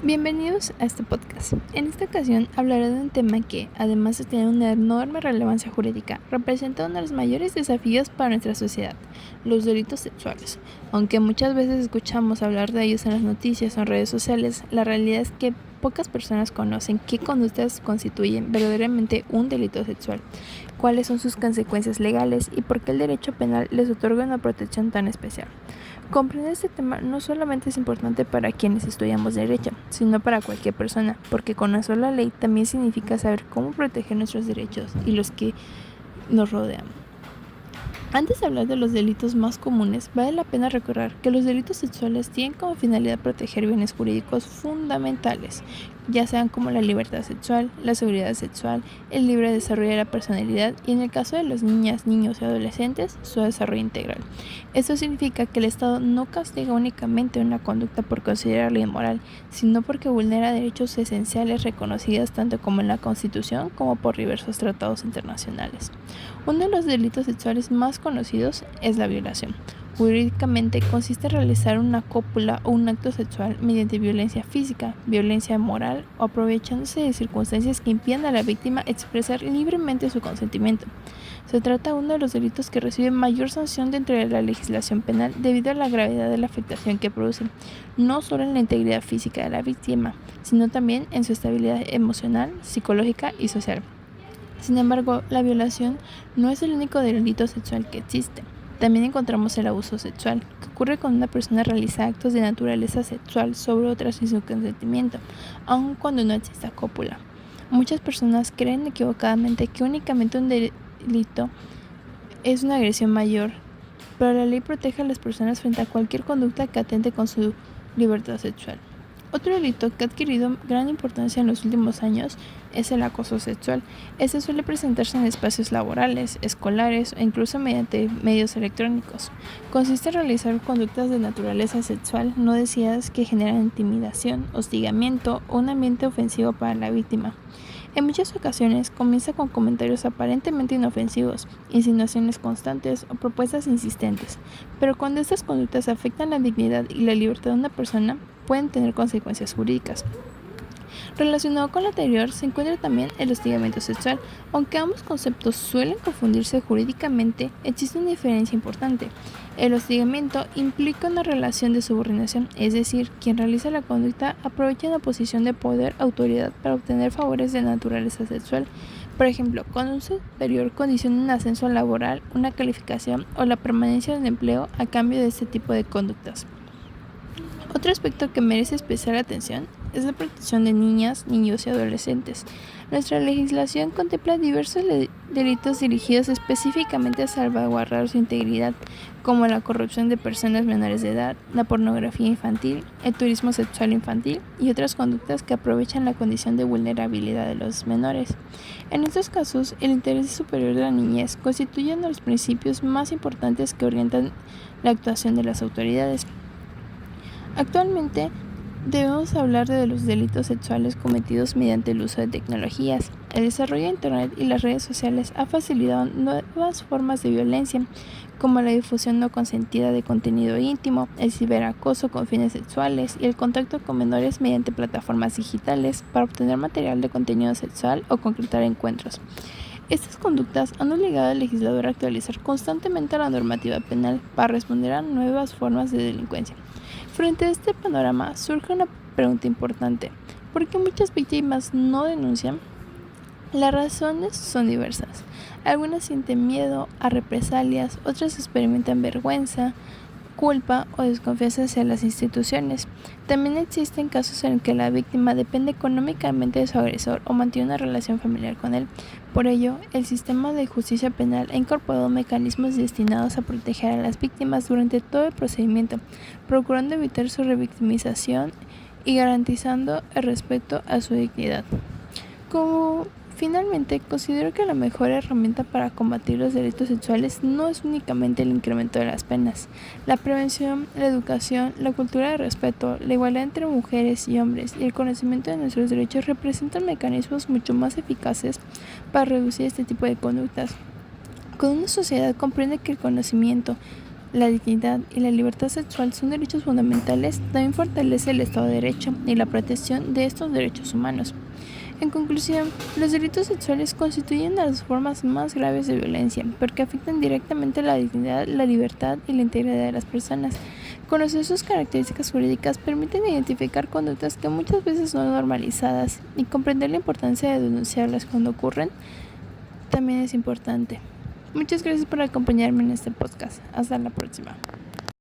Bienvenidos a este podcast. En esta ocasión hablaré de un tema que, además de tener una enorme relevancia jurídica, representa uno de los mayores desafíos para nuestra sociedad, los delitos sexuales. Aunque muchas veces escuchamos hablar de ellos en las noticias o en redes sociales, la realidad es que pocas personas conocen qué conductas constituyen verdaderamente un delito sexual, cuáles son sus consecuencias legales y por qué el derecho penal les otorga una protección tan especial. Comprender este tema no solamente es importante para quienes estudiamos derecho, sino para cualquier persona, porque conocer la ley también significa saber cómo proteger nuestros derechos y los que nos rodean. Antes de hablar de los delitos más comunes, vale la pena recordar que los delitos sexuales tienen como finalidad proteger bienes jurídicos fundamentales, ya sean como la libertad sexual, la seguridad sexual, el libre desarrollo de la personalidad y, en el caso de las niñas, niños y adolescentes, su desarrollo integral. Esto significa que el Estado no castiga únicamente una conducta por considerarla inmoral, sino porque vulnera derechos esenciales reconocidos tanto como en la Constitución como por diversos tratados internacionales. Uno de los delitos sexuales más conocidos es la violación. Jurídicamente consiste en realizar una cópula o un acto sexual mediante violencia física, violencia moral o aprovechándose de circunstancias que impidan a la víctima expresar libremente su consentimiento. Se trata de uno de los delitos que recibe mayor sanción dentro de la legislación penal debido a la gravedad de la afectación que produce, no solo en la integridad física de la víctima, sino también en su estabilidad emocional, psicológica y social. Sin embargo, la violación no es el único delito sexual que existe. También encontramos el abuso sexual, que ocurre cuando una persona realiza actos de naturaleza sexual sobre otras sin su consentimiento, aun cuando no exista cópula. Muchas personas creen equivocadamente que únicamente un delito es una agresión mayor, pero la ley protege a las personas frente a cualquier conducta que atente con su libertad sexual. Otro delito que ha adquirido gran importancia en los últimos años es el acoso sexual. Este suele presentarse en espacios laborales, escolares o incluso mediante medios electrónicos. Consiste en realizar conductas de naturaleza sexual no deseadas que generan intimidación, hostigamiento o un ambiente ofensivo para la víctima. En muchas ocasiones comienza con comentarios aparentemente inofensivos, insinuaciones constantes o propuestas insistentes, pero cuando estas conductas afectan la dignidad y la libertad de una persona, pueden tener consecuencias jurídicas. Relacionado con lo anterior se encuentra también el hostigamiento sexual. Aunque ambos conceptos suelen confundirse jurídicamente, existe una diferencia importante. El hostigamiento implica una relación de subordinación, es decir, quien realiza la conducta aprovecha una posición de poder autoridad para obtener favores de naturaleza sexual. Por ejemplo, cuando un superior condiciona un ascenso laboral, una calificación o la permanencia en el empleo a cambio de este tipo de conductas. Otro aspecto que merece especial atención es la protección de niñas, niños y adolescentes. Nuestra legislación contempla diversos delitos dirigidos específicamente a salvaguardar su integridad, como la corrupción de personas menores de edad, la pornografía infantil, el turismo sexual infantil y otras conductas que aprovechan la condición de vulnerabilidad de los menores. En estos casos, el interés superior de la niñez constituye uno de los principios más importantes que orientan la actuación de las autoridades. Actualmente, debemos hablar de los delitos sexuales cometidos mediante el uso de tecnologías. El desarrollo de Internet y las redes sociales ha facilitado nuevas formas de violencia, como la difusión no consentida de contenido íntimo, el ciberacoso con fines sexuales y el contacto con menores mediante plataformas digitales para obtener material de contenido sexual o concretar encuentros. Estas conductas han obligado al legislador a actualizar constantemente la normativa penal para responder a nuevas formas de delincuencia. Frente a este panorama surge una pregunta importante: ¿por qué muchas víctimas no denuncian? Las razones son diversas. Algunas sienten miedo a represalias, otras experimentan vergüenza, culpa o desconfianza hacia las instituciones. También existen casos en que la víctima depende económicamente de su agresor o mantiene una relación familiar con él. Por ello, el sistema de justicia penal ha incorporado mecanismos destinados a proteger a las víctimas durante todo el procedimiento, procurando evitar su revictimización y garantizando el respeto a su dignidad. Finalmente, considero que la mejor herramienta para combatir los delitos sexuales no es únicamente el incremento de las penas. La prevención, la educación, la cultura de respeto, la igualdad entre mujeres y hombres y el conocimiento de nuestros derechos representan mecanismos mucho más eficaces para reducir este tipo de conductas. Cuando una sociedad comprende que el conocimiento La dignidad y la libertad sexual son derechos fundamentales, también fortalece el Estado de Derecho y la protección de estos derechos humanos. En conclusión, los delitos sexuales constituyen una de las formas más graves de violencia, porque afectan directamente la dignidad, la libertad y la integridad de las personas. Conocer sus características jurídicas permite identificar conductas que muchas veces son normalizadas y comprender la importancia de denunciarlas cuando ocurren también es importante. Muchas gracias por acompañarme en este podcast. Hasta la próxima.